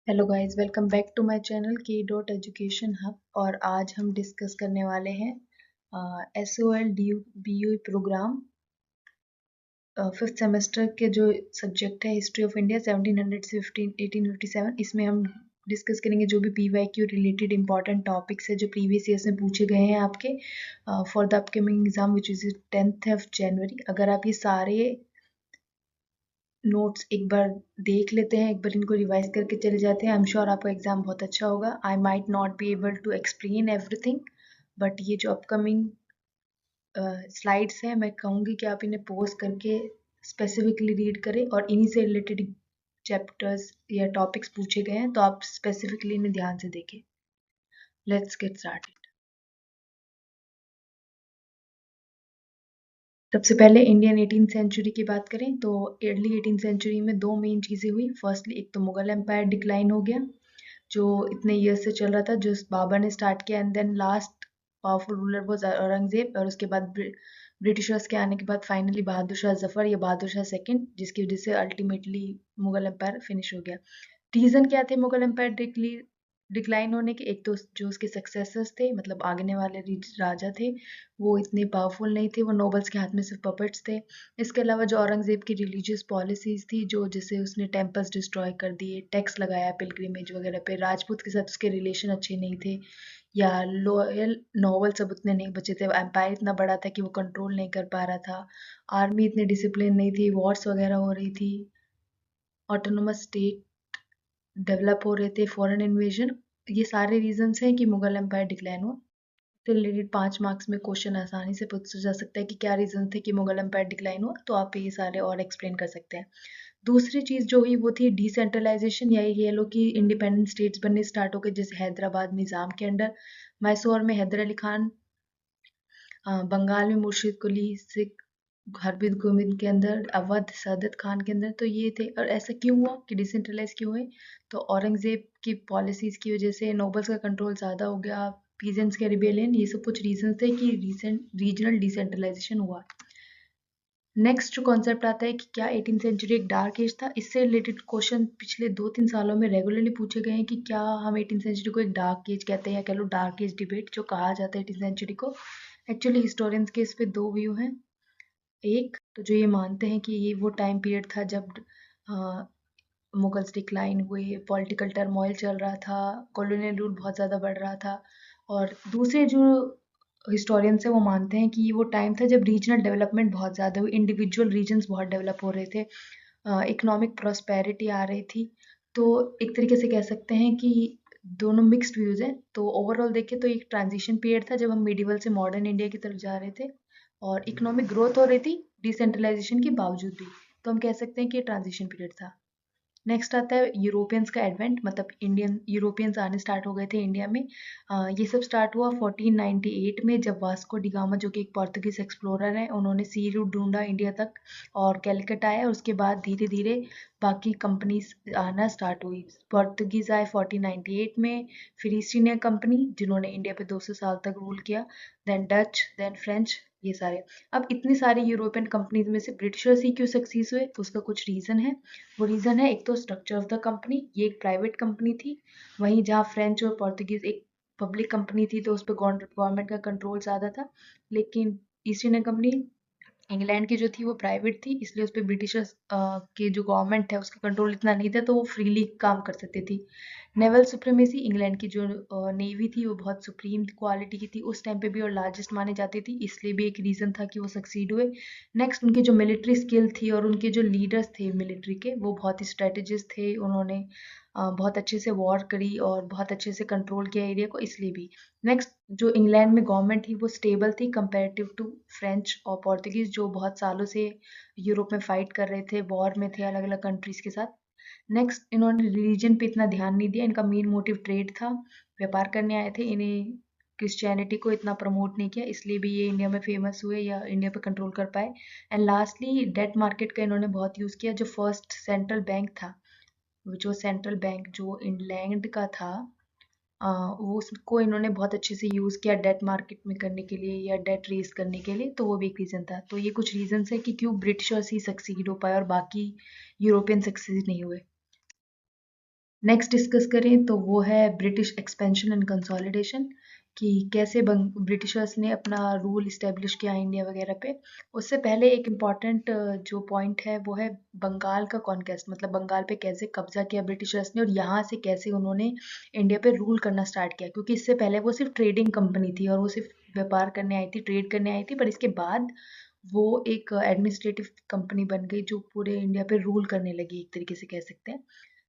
Hello guys, welcome back to my channel K.Education Hub। और आज हम डिस्कस करने वाले हैं SOL BUE programme fifth semester के जो सब्जेक्ट है हिस्ट्री ऑफ इंडिया 1700 से 1857। इसमें हम डिस्कस करेंगे जो भी PYQ रिलेटेड इंपॉर्टेंट टॉपिक्स है जो प्रीवियस ईयर्स में पूछे गए हैं आपके for the upcoming exam which is 10th of January. अगर आप ये सारे नोट्स एक बार देख लेते हैं, एक बार इनको रिवाइज करके चले जाते हैं, आई एम श्योर आपका एग्जाम बहुत अच्छा होगा। I might not be able to explain everything, but ये जो अपकमिंग स्लाइड्स हैं मैं कहूँगी कि आप इन्हें पोज करके स्पेसिफिकली रीड करें और इन्हीं से रिलेटेड चैप्टर्स या टॉपिक्स पूछे गए हैं तो आप स्पेसिफिकली इन्हें ध्यान से देखें। Let's get started. सबसे पहले इंडियन 18th सेंचुरी की बात करें तो अर्ली 18th सेंचुरी में दो मेन चीज़ें हुई। फर्स्टली एक तो मुगल एम्पायर डिक्लाइन हो गया जो इतने ईयर्स से चल रहा था, जो बाबर ने स्टार्ट किया, and then last powerful ruler was Aurangzeb. और उसके बाद ब्रिटिशर्स के आने के बाद फाइनली बहादुर शाह जफर या बहादुर शाह सेकंड, जिसकी वजह से अल्टीमेटली मुगल एम्पायर फिनिश हो गया। रीजन क्या थे मुगल एम्पायर डिक्लाइन होने के? एक तो जो उसके सक्सेसर्स थे, मतलब आगने वाले राजा थे, वो इतने पावरफुल नहीं थे, वो नोबल्स के हाथ में सिर्फ पपेट्स थे। इसके अलावा जो औरंगजेब की रिलीजियस पॉलिसीज थी, जो जिससे उसने टेम्पल्स डिस्ट्रॉय कर दिए, टैक्स लगाया पिलग्रिमेज वगैरह पे, राजपूत के साथ उसके रिलेशन अच्छे नहीं थे, या लॉयल नॉवल सब उतने नहीं बचे थे, एम्पायर इतना बड़ा था कि वो कंट्रोल नहीं कर पा रहा था, आर्मी इतनी डिसिप्लिन नहीं थी, वॉर्स वगैरह हो रही थी, ऑटोनोमस स्टेट डेवलप हो रहे थे, फॉरेन इन्वेजन। ये सारे रीजंस हैं कि मुगल एम्पायर डिक्लाइन हुआ। से रिलेटेड 5 मार्क्स में क्वेश्चन आसानी से पूछा जा सकता है कि क्या रीजन थे कि मुगल एम्पायर डिक्लाइन हुआ, तो आप ये सारे और एक्सप्लेन कर सकते हैं। दूसरी चीज जो हुई वो थी डिसेंट्रलाइजेशन, या ये लो कि इंडिपेंडेंट स्टेट्स बनने स्टार्ट हो गए, जैसे हैदराबाद निजाम के अंडर, मैसूर में हैदर अली खान, बंगाल में मुर्शिद कुली, सिख हरबिंद गोविंद के अंदर, अवध सादत खान के अंदर। तो ये थे। और ऐसा क्यों हुआ कि डिसेंट्रलाइज क्यों हुए? तो औरंगजेब की पॉलिसीज की वजह से नोबल्स का कंट्रोल ज़्यादा हो गया, पीजेंट्स के रिबेलियन, ये सब कुछ रीजन थे कि रीजनल डिसेंट्रलाइजेशन हुआ। नेक्स्ट जो कॉन्सेप्ट आता है कि क्या 18th सेंचुरी एक डार्क एज था, इससे रिलेटेड क्वेश्चन पिछले 2-3 सालों में रेगुलरली पूछे गए हैं कि क्या हम 18th सेंचुरी को एक डार्क एज कहते हैं, या कह लो डार्क एज डिबेट जो कहा जाता है 18th सेंचुरी को। एक्चुअली हिस्टोरियंस के इस पे दो व्यू हैं। एक तो जो ये मानते हैं कि ये वो टाइम पीरियड था जब मुगल्स डिक्लाइन हुए, पॉलिटिकल टर्मोइल चल रहा था, कॉलोनियल रूल बहुत ज़्यादा बढ़ रहा था। और दूसरे जो हिस्टोरियंस है वो मानते हैं कि ये वो टाइम था जब रीजनल डेवलपमेंट बहुत ज़्यादा हुई, इंडिविजुअल रीजन्स बहुत डेवलप हो रहे थे, इकोनॉमिक प्रॉस्पेरिटी आ रही थी। तो एक तरीके से कह सकते हैं कि दोनों मिक्स्ड व्यूज़ हैं। तो ओवरऑल देखें तो एक ट्रांजिशन पीरियड था जब हम मिडिवल से मॉडर्न इंडिया की तरफ जा रहे थे और इकोनॉमिक ग्रोथ हो रही थी डिसेंट्रलाइजेशन के बावजूद भी। तो हम कह सकते हैं कि ये ट्रांजिशन पीरियड था। नेक्स्ट आता है यूरोपियंस का एडवेंट, मतलब इंडियन यूरोपियंस आने स्टार्ट हो गए थे इंडिया में। ये सब स्टार्ट हुआ 1498 में, जब वास्को डिगामा जो कि एक पोर्तुगीज एक्सप्लोरर है, उन्होंने सी रूट ढूंढा इंडिया तक और कैलकट आया। और उसके बाद धीरे धीरे बाकी कंपनीज आना स्टार्ट हुई। पोर्तुगीज आए 1498 में, फिर ईस्ट इंडिया कंपनी जिन्होंने इंडिया पे 200 साल तक रूल किया, देन डच, देन फ्रेंच, ये सारे। अब इतनी सारी यूरोपियन कंपनीज में से ब्रिटिशर्स ही क्यों सक्सीस हुए? उसका कुछ रीज़न है। वो रीज़न है, एक तो स्ट्रक्चर ऑफ द कंपनी, ये एक प्राइवेट कंपनी थी, वहीं जहाँ फ्रेंच और पोर्तुगीज एक पब्लिक कंपनी थी तो उस पर गवर्नमेंट का कंट्रोल ज़्यादा था। लेकिन ईस्ट इंडिया कंपनी इंग्लैंड की जो थी वो प्राइवेट थी, इसलिए उस पर ब्रिटिशर्स के जो गवर्नमेंट है उसका कंट्रोल इतना नहीं था, तो वो फ्रीली काम कर सकती थी। नेवल सुप्रीमेसी, इंग्लैंड की जो नेवी थी वो बहुत सुप्रीम क्वालिटी की थी उस टाइम पे भी और लार्जेस्ट मानी जाती थी, इसलिए भी एक रीज़न था कि वो सक्सीड हुए। नेक्स्ट उनकी जो मिलिट्री स्किल थी और उनके जो लीडर्स थे मिलिट्री के, वो बहुत ही स्ट्रेटेजिस्ट थे, उन्होंने बहुत अच्छे से वॉर करी और बहुत अच्छे से कंट्रोल किया एरिया को, इसलिए भी। नेक्स्ट जो इंग्लैंड में गवर्नमेंट थी वो स्टेबल थी कंपेरेटिव टू फ्रेंच और पोर्तुगीज, जो बहुत सालों से यूरोप में फाइट कर रहे थे, वॉर में थे अलग अलग कंट्रीज के साथ। नेक्स्ट इन्होंने रिलीजन पे इतना ध्यान नहीं दिया, इनका मेन मोटिव ट्रेड था, व्यापार करने आए थे, इन्हें क्रिश्चियनिटी को इतना प्रमोट नहीं किया, इसलिए भी ये इंडिया में फेमस हुए या इंडिया पे कंट्रोल कर पाए। एंड लास्टली डेट मार्केट का इन्होंने बहुत यूज़ किया। जो फर्स्ट सेंट्रल बैंक था, जो सेंट्रल बैंक जो इंग्लैंड का था, वो उसको इन्होंने बहुत अच्छे से यूज़ किया डेट मार्केट में करने के लिए या डेट रेस करने के लिए, तो वो भी एक रीज़न था। तो ये कुछ रीजंस है कि क्यों ब्रिटिशर्स ही सक्सीड हो पाए और बाकी यूरोपियन सक्सीड नहीं हुए। नेक्स्ट डिस्कस करें तो वो है ब्रिटिश एक्सपेंशन एंड कंसोलिडेशन, कि कैसे ब्रिटिशर्स ने अपना रूल इस्टेब्लिश किया इंडिया वगैरह पे। उससे पहले एक इम्पॉर्टेंट जो पॉइंट है वो है बंगाल का कॉन्केस्ट, मतलब बंगाल पे कैसे कब्जा किया ब्रिटिशर्स ने और यहाँ से कैसे उन्होंने इंडिया पे रूल करना स्टार्ट किया, क्योंकि इससे पहले वो सिर्फ ट्रेडिंग कंपनी थी और वो सिर्फ व्यापार करने आई थी, ट्रेड करने आई थी, पर इसके बाद वो एक एडमिनिस्ट्रेटिव कंपनी बन गई जो पूरे इंडिया पे रूल करने लगी, एक तरीके से कह सकते हैं।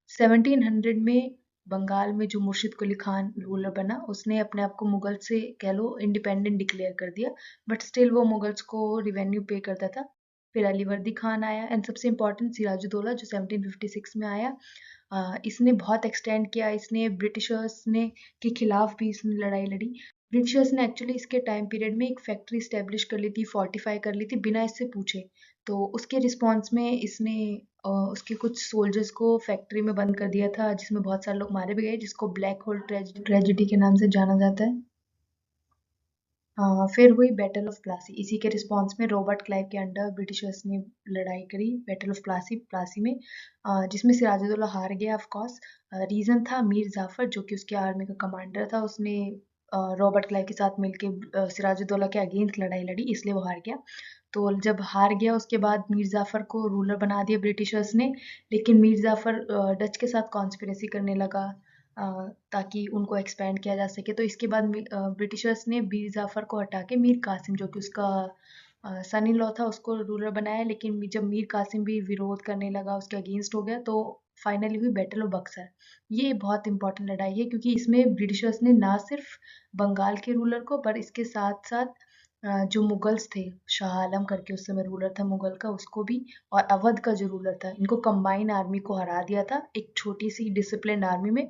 1700 में बंगाल में जो मुर्शिद कुली खान रूलर बना, उसने अपने आप को मुगल से कह लो इंडिपेंडेंट डिक्लेयर कर दिया, बट स्टिल वो मुगल्स को रिवेन्यू पे करता था। फिर अलीवर्दी खान आया एंड सबसे इम्पोर्टेंट सिराजुद्दौला जो 1756 में आया। इसने बहुत एक्सटेंड किया, इसने ब्रिटिशर्स ने के खिलाफ भी इसने लड़ाई लड़ी। ब्रिटिशर्स ने एक्चुअली इसके टाइम पीरियड में एक फैक्ट्री स्टैब्लिश कर ली थी, फोर्टिफाई कर ली थी बिना इससे पूछे। तो उसके रिस्पॉन्स में इसने उसके कुछ सोल्जर्स को फैक्ट्री में बंद कर दिया था, जिसमें बहुत सारे लोग मारे भी गए, जिसको ब्लैक होल ट्रेजिडी के नाम से जाना जाता है। फिर हुई बैटल ऑफ प्लासी, इसी के रिस्पॉन्स में रॉबर्ट क्लाइव के अंडर ब्रिटिशर्स ने लड़ाई करी बैटल ऑफ प्लासी प्लासी में, जिसमें सिराजुद्दौला हार गया ऑफ कोर्स। रीज़न था मीर जाफर जो कि उसके आर्मी का कमांडर था, उसने रॉबर्ट क्लाइव के साथ मिलकर सिराजुद्दौला के अगेंस्ट लड़ाई लड़ी, इसलिए वो हार गया। तो जब हार गया उसके बाद मीर जाफर को रूलर बना दिया ब्रिटिशर्स ने, लेकिन मीर जाफर डच के साथ कॉन्स्पिरेसी करने लगा अ, ताकि उनको एक्सपेंड किया जा सके। तो इसके बाद ब्रिटिशर्स ने मीर जाफर को हटा के मीर कासिम जो कि उसका सन इन लॉ था उसको रूलर बनाया, लेकिन जब मीर कासिम भी विरोध करने लगा, उसके अगेंस्ट हो गया, तो फाइनली हुई बैटल ऑफ बक्सर। ये बहुत इंपॉर्टेंट लड़ाई है क्योंकि इसमें ब्रिटिशर्स ने ना सिर्फ बंगाल के रूलर को, पर इसके साथ साथ जो मुगल्स थे, शाह आलम करके उस समय रूलर था मुगल का, उसको भी, और अवध का जो रूलर था, इनको कंबाइन आर्मी को हरा दिया था एक छोटी सी डिसिप्लिन आर्मी में।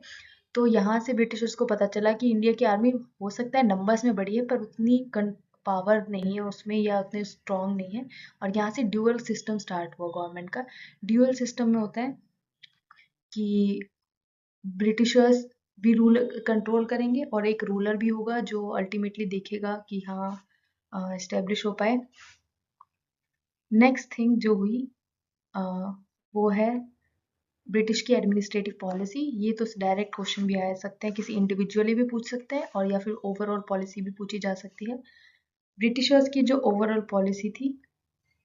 तो यहाँ से ब्रिटिशर्स को पता चला कि इंडिया की आर्मी हो सकता है नंबर्स में बड़ी है, पर उतनी पावर नहीं है उसमें या उतने स्ट्रांग नहीं है। और यहाँ से ड्यूअल सिस्टम स्टार्ट हुआ गवर्नमेंट का। ड्यूअल सिस्टम में होता है कि ब्रिटिशर्स भी रूल कंट्रोल करेंगे और एक रूलर भी होगा जो अल्टीमेटली देखेगा कि हाँ इस्टेब्लिश हो पाए। नेक्स्ट थिंग जो हुई अ, वो है ब्रिटिश की एडमिनिस्ट्रेटिव पॉलिसी। ये तो डायरेक्ट क्वेश्चन भी आ सकते हैं, किसी इंडिविजुअली भी पूछ सकते हैं और या फिर ओवरऑल पॉलिसी भी पूछी जा सकती है। ब्रिटिशर्स की जो ओवरऑल पॉलिसी थी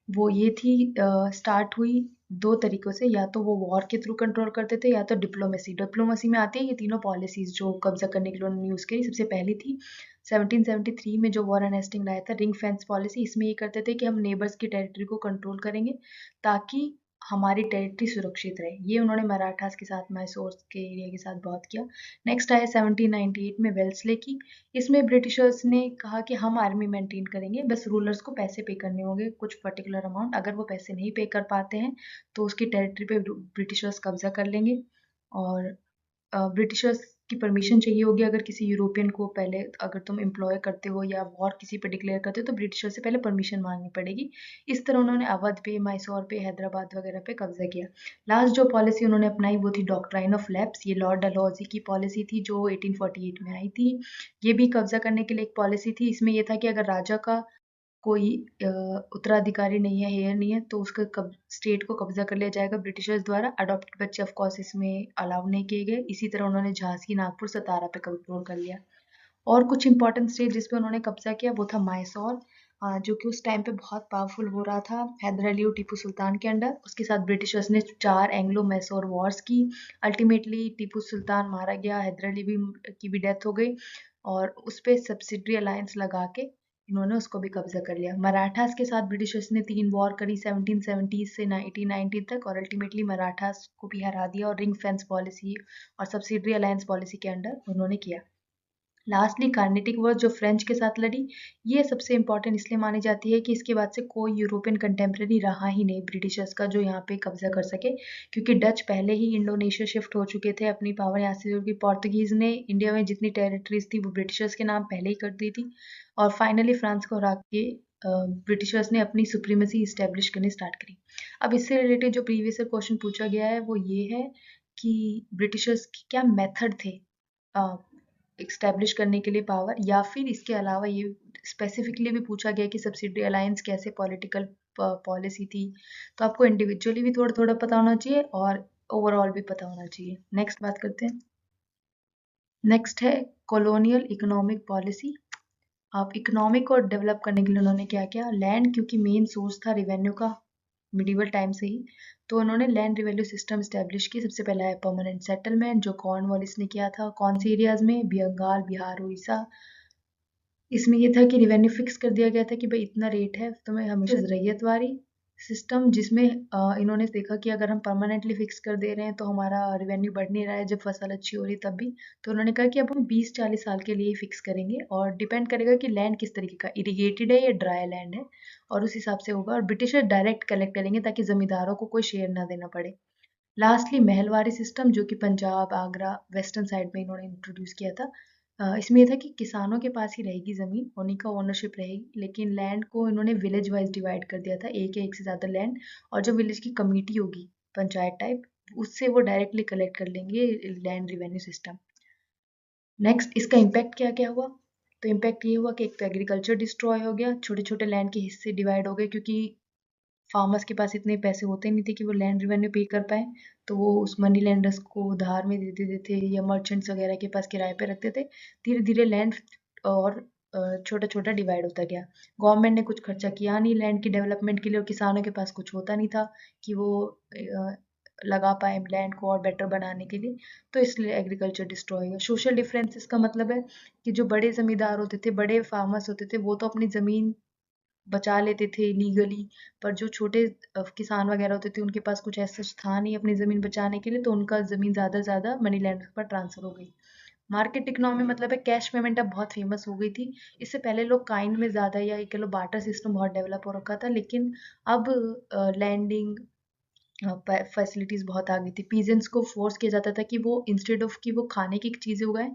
वो ये थी, स्टार्ट हुई दो तरीकों से, या तो वो वॉर के थ्रू कंट्रोल करते थे या तो डिप्लोमेसी। डिप्लोमेसी में आती है ये तीनों पॉलिसीज जो कब्जा करने के लिए उन्होंने यूज़ करी। सबसे पहली थी 1773 में जो वॉरेन हेस्टिंग लाया था, रिंग फेंस पॉलिसी। इसमें ये करते थे कि हम नेबर्स की टेरिटरी को कंट्रोल करेंगे ताकि हमारी टेरिटरी सुरक्षित रहे। ये उन्होंने मराठास के साथ, मैसूर के एरिया के साथ बहुत किया। नेक्स्ट आया 1798 में वेल्सले की। इसमें ब्रिटिशर्स ने कहा कि हम आर्मी मेंटेन करेंगे, बस रूलर्स को पैसे पे करने होंगे कुछ पर्टिकुलर अमाउंट, अगर वो पैसे नहीं पे कर पाते हैं तो उसकी टेरिटरी पे ब्रिटिशर्स कब्जा कर लेंगे। और ब्रिटिशर्स की परमिशन चाहिए होगी अगर किसी यूरोपियन को, पहले अगर तुम एम्प्लॉय करते हो या वॉर किसी पे डिक्लेयर करते हो तो ब्रिटिशर से पहले परमिशन मांगनी पड़ेगी। इस तरह उन्होंने अवध पे, मैसूर पे, हैदराबाद वगैरह पे कब्जा किया। लास्ट जो पॉलिसी उन्होंने अपनाई वो थी डॉक्ट्राइन ऑफ लैप्स। ये लॉर्ड डलहौजी की पॉलिसी थी जो 1848 में आई थी। ये भी कब्जा करने के लिए एक पॉलिसी थी। इसमें ये था कि अगर राजा का कोई उत्तराधिकारी नहीं है, हेयर नहीं है, तो उसका स्टेट को कब्जा कर लिया जाएगा ब्रिटिशर्स द्वारा। अडॉप्टेड बच्चे ऑफ कोर्स इसमें अलाउ नहीं किए गए। इसी तरह उन्होंने झांसी, नागपुर, सतारा पे कंट्रोल कर लिया। और कुछ इंपॉर्टेंट स्टेट जिस पे उन्होंने कब्जा किया वो था मैसूर, जो कि उस टाइम पे बहुत पावरफुल हो रहा था हैदर अली और टीपू सुल्तान के अंडर। उसके साथ ब्रिटिशर्स ने 4 एंग्लो मैसूर वॉर्स की। अल्टीमेटली टीपू सुल्तान मारा गया, हैदर अली भी की भी डेथ हो गई, और उस पे सब्सिडरी अलायंस लगा के इन्होंने उसको भी कब्जा कर लिया। मराठास के साथ ब्रिटिशर्स ने 3 वॉर करी 1770 से 1890 तक, और अल्टीमेटली मराठास को भी हरा दिया और रिंग फेंस पॉलिसी और सब्सिडरी अलायंस पॉलिसी के अंडर उन्होंने किया। लास्टली कार्नेटिक वॉर जो फ्रेंच के साथ लड़ी, ये सबसे इंपॉर्टेंट इसलिए मानी जाती है कि इसके बाद से कोई यूरोपियन कंटेम्प्रेरी रहा ही नहीं ब्रिटिशर्स का जो यहाँ पे कब्जा कर सके, क्योंकि डच पहले ही इंडोनेशिया शिफ्ट हो चुके थे, अपनी पावर यहाँ से, क्योंकि पोर्तुगीज ने इंडिया में जितनी टेरिटरीज थी वो ब्रिटिशर्स के नाम पहले ही कर दी थी। और फाइनली फ्रांस को हरा के ब्रिटिशर्स ने अपनी सुप्रीमेसी इस्टेब्लिश करनी स्टार्ट करी। अब इससे रिलेटेड जो प्रीवियस क्वेश्चन पूछा गया है वो ये है कि ब्रिटिशर्स के क्या मेथड थे इस्टेब्लिश करने के लिए पावर, या फिर इसके अलावा ये स्पेसिफिकली भी पूछा गया कि सब्सिडी अलायंस कैसे पॉलिटिकल पॉलिसी थी। तो आपको इंडिविजुअली भी थोड़ा थोड़ा पता होना चाहिए और ओवरऑल भी पता होना चाहिए। नेक्स्ट बात करते हैं। नेक्स्ट है कॉलोनियल इकोनॉमिक पॉलिसी। आप इकोनॉमिक को डेवलप करने के लिए उन्होंने क्या किया, लैंड क्योंकि मेन सोर्स था रेवेन्यू का मिडिवल टाइम से ही, तो उन्होंने लैंड रिवेन्यू सिस्टम स्टैब्लिश की। सबसे पहला है परमानेंट सेटलमेंट, जो कॉर्नवालिस ने किया था। कौन से एरियाज में, बंगाल, बिहार, उड़ीसा। इसमें ये था कि रिवेन्यू फिक्स कर दिया गया था कि भाई इतना रेट है तुम्हें हमेशा। रैयतवारी सिस्टम, जिसमें इन्होंने देखा कि अगर हम परमानेंटली फिक्स कर दे रहे हैं तो हमारा रिवेन्यू बढ़ नहीं रहा है जब फसल अच्छी हो रही है तब भी, तो उन्होंने कहा कि अब हम 20-40 साल के लिए फिक्स करेंगे और डिपेंड करेगा कि लैंड किस तरीके का, इरिगेटेड है या ड्राई लैंड है, और उस हिसाब से होगा। और ब्रिटिशर डायरेक्ट कलेक्ट करेंगे ताकि जमींदारों को कोई शेयर ना देना पड़े। लास्टली महलवारी सिस्टम, जो कि पंजाब, आगरा, वेस्टर्न साइड में इन्होंने इंट्रोड्यूस किया था। इसमें ये था कि किसानों के पास ही रहेगी ज़मीन, उन्हीं का ओनरशिप रहेगी, लेकिन लैंड को इन्होंने विलेज वाइज डिवाइड कर दिया था, एक या एक से ज़्यादा लैंड, और जो विलेज की कमेटी होगी पंचायत टाइप, उससे वो डायरेक्टली कलेक्ट कर लेंगे लैंड रिवेन्यू सिस्टम। नेक्स्ट, इसका इम्पैक्ट क्या क्या हुआ। तो इम्पैक्ट ये हुआ कि एक तो एग्रीकल्चर डिस्ट्रॉय हो गया, छोटे छोटे लैंड के हिस्से डिवाइड हो गए, क्योंकि फार्मर्स के पास इतने पैसे होते नहीं थे कि वो लैंड रिवेन्यू पे कर पाए, तो वो उस मनी लैंडर्स को उधार में दे देते थे या मर्चेंट्स वगैरह के पास किराए पे रखते थे। धीरे धीरे लैंड और छोटा छोटा डिवाइड होता गया। गवर्नमेंट ने कुछ खर्चा किया नहीं लैंड की डेवलपमेंट के लिए, और किसानों के पास कुछ होता नहीं था कि वो लगा पाए लैंड को और बेटर बनाने के लिए, तो इसलिए एग्रीकल्चर डिस्ट्रॉय हुआ। सोशल डिफरेंसेस का मतलब है कि जो बड़े जमींदार होते थे, बड़े फार्मर्स होते थे, वो तो अपनी ज़मीन बचा लेते थे लीगली, पर जो छोटे किसान वगैरह होते थे उनके पास कुछ ऐसा था नहीं अपनी ज़मीन बचाने के लिए, तो उनका ज़मीन ज़्यादा से ज़्यादा मनी लैंडर पर ट्रांसफ़र हो गई। मार्केट इकोनॉमी मतलब है कैश पेमेंट अब बहुत फेमस हो गई थी। इससे पहले लोग काइंड में ज़्यादा, या ये कह लो बार्टर सिस्टम बहुत डेवलप हो रखा था, लेकिन अब लैंडिंग फैसिलिटीज़ बहुत आ गई थी। पीजेंट्स को फोर्स किया जाता था कि वो इंस्टेड ऑफ कि वो खाने की चीज़ें उगाएं,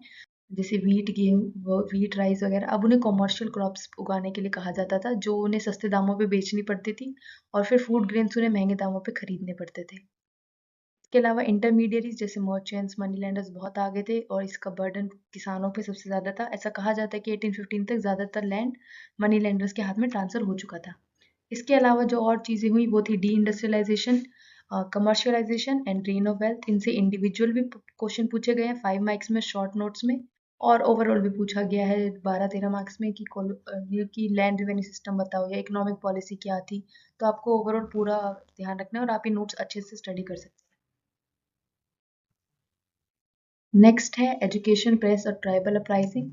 जैसे वीट, गेहूँ, वीट, राइस वगैरह, अब उन्हें कमर्शियल क्रॉप्स उगाने के लिए कहा जाता था, जो उन्हें सस्ते दामों पे बेचनी पड़ती थी, और फिर फूड ग्रेन्स उन्हें महंगे दामों पे खरीदने पड़ते थे। इसके अलावा इंटरमीडियरीज जैसे मर्चेंट्स, मनी लेंडर्स बहुत आगे थे, और इसका बर्डन किसानों पे सबसे ज़्यादा था। ऐसा कहा जाता है कि 1815 तक ज़्यादातर लैंड मनी लेंडर्स के हाथ में ट्रांसफ़र हो चुका था। इसके अलावा जो और चीज़ें हुई वो थी deindustrialisation, commercialisation and drain of wealth. इनसे इंडिविजुअल भी क्वेश्चन पूछे गए हैं 5 मार्क्स में, शॉर्ट नोट्स में, और ओवरऑल भी पूछा गया है 12-13 मार्क्स में कि ये कि लैंड रेवेन्यू सिस्टम बताओ या इकोनॉमिक पॉलिसी क्या थी। तो आपको ओवरऑल पूरा ध्यान रखना है और आप ये नोट्स अच्छे से स्टडी कर सकते हैं। नेक्स्ट है एजुकेशन, प्रेस और ट्राइबल अपराइजिंग।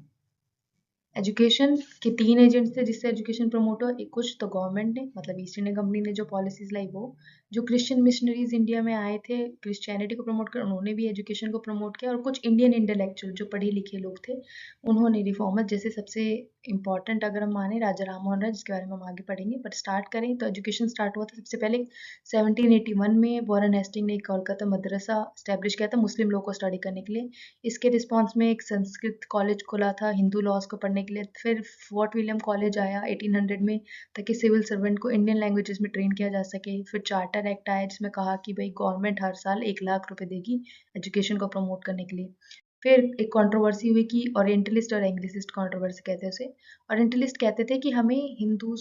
एजुकेशन के 3 एजेंट्स थे जिससे एजुकेशन प्रमोट हुआ। एक कुछ तो गवर्नमेंट ने, मतलब ईस्ट इंडिया कंपनी ने जो पॉलिसीज लाई वो, जो क्रिश्चियन मिशनरीज इंडिया में आए थे क्रिश्चियनिटी को प्रमोट कर, उन्होंने भी एजुकेशन को प्रमोट किया, और कुछ इंडियन इंटेलेक्चुअल जो पढ़े लिखे लोग थे उन्होंने रिफॉर्मर, जैसे सबसे इंपॉर्टेंट अगर हम माने राजा राम मोहन राय, जिसके बारे में हम आगे पढ़ेंगे, बट स्टार्ट करें तो एजुकेशन स्टार्ट हुआ था सबसे पहले 1781 में। वॉरेन हेस्टिंग ने एक कोलकाता मदरसा स्टैब्लिश किया था मुस्लिम लोगों को स्टडी करने के लिए। इसके रिस्पॉन्स में एक संस्कृत कॉलेज खुला था हिंदू लॉज को पढ़ने के लिए। फिर फोर्ट विलियम कॉलेज आया 1800 में, ताकि सिविल सर्वेंट को इंडियन लैंग्वेजेस में ट्रेन किया जा सके। फिर चार्टर एक्ट आया जिसमें कहा कि भाई गवर्नमेंट हर साल 1 लाख रुपए देगी एजुकेशन को प्रमोट करने के लिए। फिर एक कंट्रोवर्सी हुई कि ओरिएंटलिस्ट और एंग्लिसिस्ट कंट्रोवर्सी कहते हैं उसे। ओरिएंटलिस्ट कहते थे कि हमें हिंदू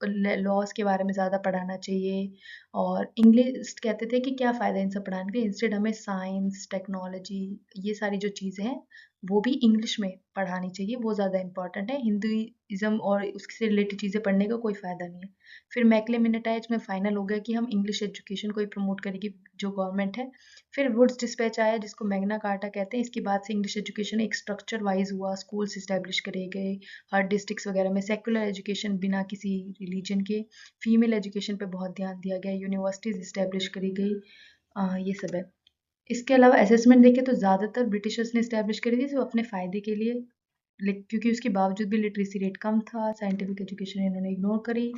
लॉज के बारे में ज़्यादा पढ़ाना चाहिए, और इंग्लिश कहते थे कि क्या फ़ायदा इन सब पढ़ाने के, इंस्टेड हमें साइंस, टेक्नोलॉजी, ये सारी जो चीज़ें हैं वो भी इंग्लिश में पढ़ानी चाहिए, वो ज़्यादा इंपॉर्टेंट है। हिंदुइज्म और उससे रिलेटेड चीज़ें पढ़ने का कोई फ़ायदा नहीं है। फिर मैकले मिनेटाइज में फाइनल हो गया कि हम इंग्लिश एजुकेशन को ही प्रमोट करेगी जो गवर्नमेंट है। फिर वुड्स डिस्पैच आया जिसको मैग्ना कार्टा कहते हैं। इसके बाद से इंग्लिश एजुकेशन एक स्ट्रक्चर वाइज हुआ, स्कूल्स इस्टेब्लिश करे गए हर डिस्ट्रिक्ट्स वगैरह में, सेकुलर एजुकेशन बिना किसी रिलीजन के, फीमेल एजुकेशन पे बहुत ध्यान दिया गया, यूनिवर्सिटीज़ इस्टेब्लिश करी गई, ये सब है। इसके अलावा असेसमेंट देखें तो ज़्यादातर ब्रिटिशर्स ने इस्टेब्लिश करी थी सिर्फ अपने फ़ायदे के लिए, क्योंकि उसके बावजूद भी लिटरेसी रेट कम था, साइंटिफिक एजुकेशन इन्होंने इग्नोर करी।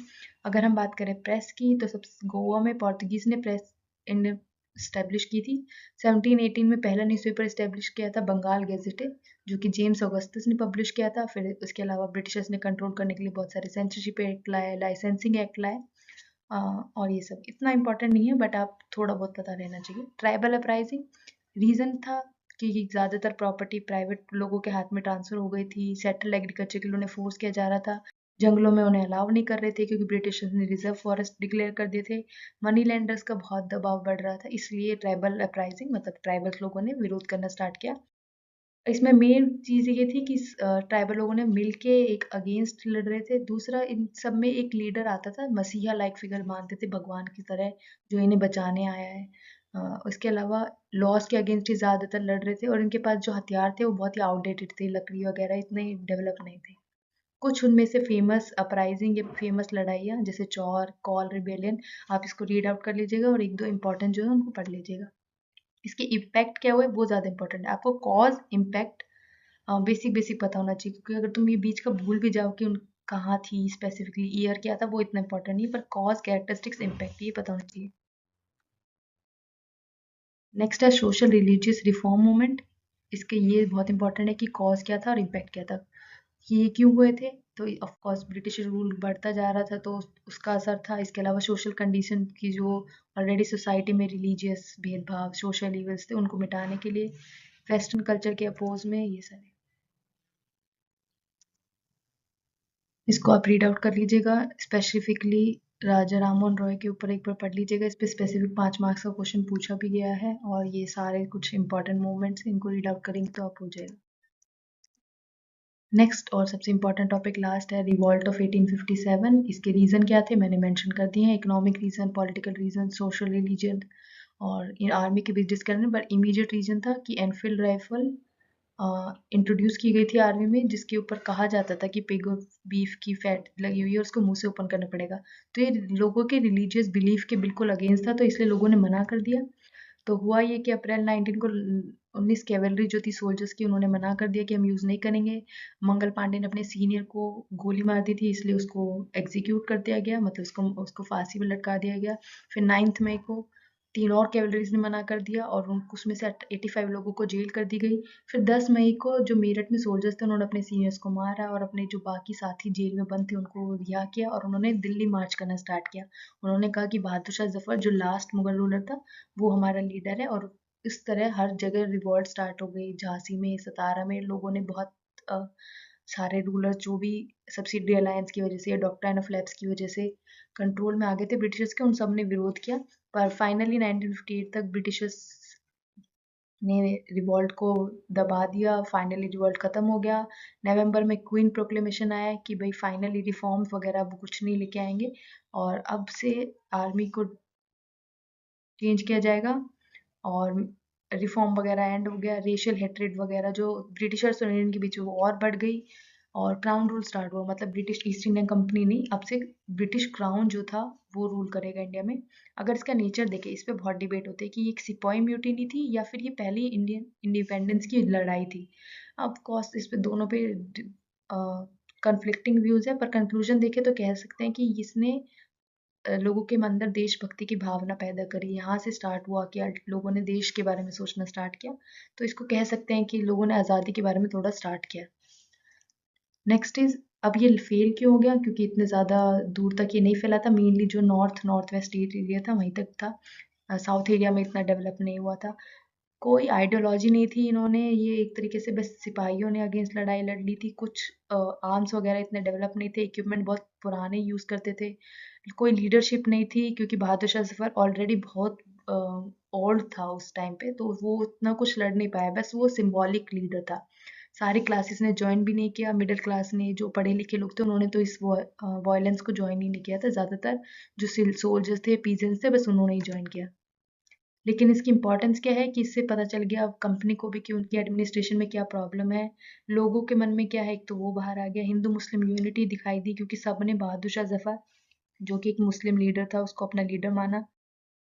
अगर हम बात करें प्रेस की, तो सब गोवा में पोर्तुगीज़ ने प्रेस इन इस्टेब्लिश की थी। 1718 में पहला न्यूज़पेपर इस्टेब्लिश किया था बंगाल गैजेटे, जो कि जेम्स ऑगस्टस ने पब्लिश किया था। फिर उसके अलावा ब्रिटिशर्स ने कंट्रोल करने के लिए बहुत सारे सेंसरशिप एक्ट लाए, लाइसेंसिंग एक्ट लाए, और ये सब इतना इंपॉर्टेंट नहीं है, बट आप थोड़ा बहुत पता रहना चाहिए। ट्राइबल अपराइजिंग रीज़न था कि ज़्यादातर प्रॉपर्टी प्राइवेट लोगों के हाथ में ट्रांसफ़र हो गई थी, सेटल एग्रीकल्चर के लिए उन्हें फोर्स किया जा रहा था। जंगलों में उन्हें अलाउ नहीं कर रहे थे क्योंकि ब्रिटिशर्स ने रिजर्व फॉरेस्ट डिक्लेयर कर दिए थे। मनी लैंडर्स का बहुत दबाव बढ़ रहा था, इसलिए ट्राइबल अपराइजिंग मतलब ट्राइबल लोगों ने विरोध करना स्टार्ट किया। इसमें मेन चीज़ ये थी कि ट्राइबल लोगों ने मिल के एक अगेंस्ट लड़ रहे थे। दूसरा इन सब में एक लीडर आता था, मसीहा लाइक फिगर मानते थे भगवान की तरह, जो इन्हें बचाने आया है। उसके अलावा लॉस के अगेंस्ट ही ज़्यादातर लड़ रहे थे और इनके पास जो हथियार थे वो बहुत ही आउटडेटेड थे, लकड़ी वगैरह इतने डेवलप नहीं थे। कुछ उनमें से फेमस अपराइजिंग या फेमस लड़ाइयाँ जैसे चौर, कॉल रिबेलियन, आप इसको रीड आउट कर लीजिएगा और एक दो इम्पोर्टेंट जो है उनको पढ़ लीजिएगा। इसके इम्पैक्ट क्या हुए वो ज़्यादा इंपॉर्टेंट है। आपको कॉज इम्पैक्ट बेसिक बेसिक पता होना चाहिए, क्योंकि अगर तुम ये बीच का भूल भी जाओ कि उन कहाँ थी स्पेसिफिकली, ईयर क्या था, वो इतना इंपॉर्टेंट नहीं, पर कॉज, कैरेक्टरिस्टिक्स, इम्पैक्ट ये पता होना चाहिए। नेक्स्ट है सोशल रिलीजियस रिफॉर्म मूवमेंट। इसके ये बहुत इंपॉर्टेंट है कि कॉज क्या था और इम्पैक्ट क्या था, ये क्यों हुए थे। तो ऑफ कोर्स ब्रिटिश रूल बढ़ता जा रहा था तो उसका असर था। इसके अलावा सोशल कंडीशन की जो ऑलरेडी सोसाइटी में रिलीजियस भेदभाव, सोशल इवल्स थे, उनको मिटाने के लिए वेस्टर्न कल्चर के अपोज में ये सारे। इसको आप रीड आउट कर लीजिएगा। स्पेसिफिकली राजा राममोहन रॉय के ऊपर एक बार पढ़ लीजिएगा, इस पे स्पेसिफिक 5 मार्क्स का क्वेश्चन पूछा भी गया है और ये सारे कुछ इंपॉर्टेंट मूवमेंट्स इनको रीड आउट करेंगे तो आप हो जाएगा। नेक्स्ट और सबसे इंपॉर्टेंट टॉपिक लास्ट है रिवॉल्ट ऑफ 1857। इसके रीज़न क्या थे मैंने मेंशन कर दिए हैं, economic reason, political reason, social religion और आर्मी के बीच डिस्कशन। पर इमीडिएट रीज़न था कि एनफील्ड राइफल इंट्रोड्यूस की गई थी आर्मी में, जिसके ऊपर कहा जाता था कि पिग और बीफ की फैट लगी हुई है और उसको मुंह से ओपन करना पड़ेगा। तो ये लोगों के रिलीजियस बिलीफ के बिल्कुल अगेंस्ट था, तो इसलिए लोगों ने मना कर दिया। तो हुआ ये कि अप्रैल 19 को 19 कैवेलरी जो थी सोल्जर्स की, उन्होंने मना कर दिया कि हम यूज़ नहीं करेंगे। मंगल पांडे ने अपने सीनियर को गोली मार दी थी, इसलिए उसको एग्जीक्यूट कर दिया गया, मतलब उसको उसको फांसी पर लटका दिया गया। फिर 9 मई को 3 और कैवलरीज ने मना कर दिया और उसमें से 85 लोगों को जेल कर दी गई। फिर 10 मई को जो मेरठ में सोल्जर्स थे उन्होंने अपने सीनियर्स को मारा और अपने जो बाकी साथी जेल में बंद थे उनको रिहा किया और उन्होंने दिल्ली मार्च करना स्टार्ट किया। उन्होंने कहा कि बहादुर शाह जफर जो लास्ट मुगल रूलर था वो हमारा लीडर है, और इस तरह हर जगह रिवॉल्ट स्टार्ट हो गई। झांसी में, सतारा में लोगों ने बहुत अ, सारे रूलर जो भी सब्सिडी अलायंस की वजह से या डॉक्ट्राइन ऑफ लैप्स की वजह से कंट्रोल में आ गए थे ब्रिटिशर्स के, उन सब ने विरोध किया। पर फाइनली 1958 तक ब्रिटिशर्स ने रिवॉल्ट को दबा दिया। फाइनली रिवॉल्ट खत्म हो गया। नवंबर में क्वीन प्रोक्लेमेशन आया कि भाई फाइनली रिफॉर्म्स वगैरह अब कुछ नहीं लेके आएंगे और अब से आर्मी को चेंज किया जाएगा और रिफॉर्म वगैरह एंड हो गया। रेशियल हेट्रेड वगैरह जो ब्रिटिशर्स और इंडियन के बीच वो और बढ़ गई और क्राउन रूल स्टार्ट हुआ। मतलब ब्रिटिश ईस्ट इंडियन कंपनी नहीं, अब से ब्रिटिश क्राउन जो था वो रूल करेगा इंडिया में। अगर इसका नेचर देखें, इस पे बहुत डिबेट होती है कि ये एक सिपाही म्यूटिनी थी या फिर ये पहली इंडियन इंडिपेंडेंस की लड़ाई थी। अब कोर्स इस पे दोनों पे कंफ्लिक्टिंग व्यूज है, पर कंक्लूजन देखें तो कह सकते हैं कि इसने लोगों के अंदर देशभक्ति की भावना पैदा करी। यहाँ से स्टार्ट हुआ कि लोगों ने देश के बारे में सोचना स्टार्ट किया। तो इसको कह सकते हैं कि लोगों ने आज़ादी के बारे में थोड़ा स्टार्ट किया। नेक्स्ट इज, अब ये फेल क्यों हो गया, क्योंकि इतने ज़्यादा दूर तक ये नहीं फैला था। मेनली जो नॉर्थ वेस्ट एरिया था वहीं तक था, साउथ एरिया में इतना डेवलप नहीं हुआ था। कोई आइडियोलॉजी नहीं थी, इन्होंने ये एक तरीके से बस सिपाहियों ने अगेंस्ट लड़ाई लड़ ली थी। कुछ आर्म्स वगैरह इतने डेवलप नहीं थे, इक्विपमेंट बहुत पुराने यूज़ करते थे। कोई लीडरशिप नहीं थी क्योंकि बहादुर शाह जफर ऑलरेडी बहुत ओल्ड था उस टाइम पे, तो वो उतना कुछ लड़ नहीं पाया, बस वो सिंबॉलिक लीडर था। सारी क्लासेस ने ज्वाइन भी नहीं किया, मिडिल क्लास ने, जो पढ़े लिखे लोग थे उन्होंने तो इस वायलेंस को ज्वाइन ही नहीं किया था। ज़्यादातर जो सोल्जर्स थे, पीजेंट्स थे, बस उन्होंने ही ज्वाइन किया। लेकिन इसकी इम्पोर्टेंस क्या है कि इससे पता चल गया कंपनी को भी कि उनकी एडमिनिस्ट्रेशन में क्या प्रॉब्लम है, लोगों के मन में क्या है, एक तो वो बाहर आ गया। हिंदू मुस्लिम यूनिटी दिखाई दी क्योंकि सबने बहादुर शाह जफर जो कि एक मुस्लिम लीडर था उसको अपना लीडर माना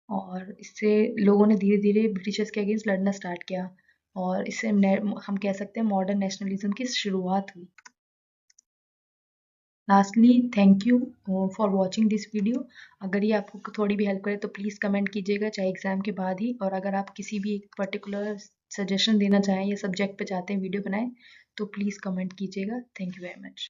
और इससे लोगों ने धीरे धीरे ब्रिटिशर्स के अगेंस्ट लड़ना स्टार्ट किया और इससे हम कह सकते हैं मॉडर्न नेशनलिज्म की शुरुआत हुई। Lastly thank you for watching this video. अगर ये आपको थोड़ी भी हेल्प करे तो प्लीज़ कमेंट कीजिएगा, चाहे एग्ज़ाम के बाद ही। और अगर आप किसी भी एक पर्टिकुलर सजेशन देना चाहें या सब्जेक्ट पे चाहते हैं वीडियो बनाएं तो प्लीज़ कमेंट कीजिएगा। Thank you very much.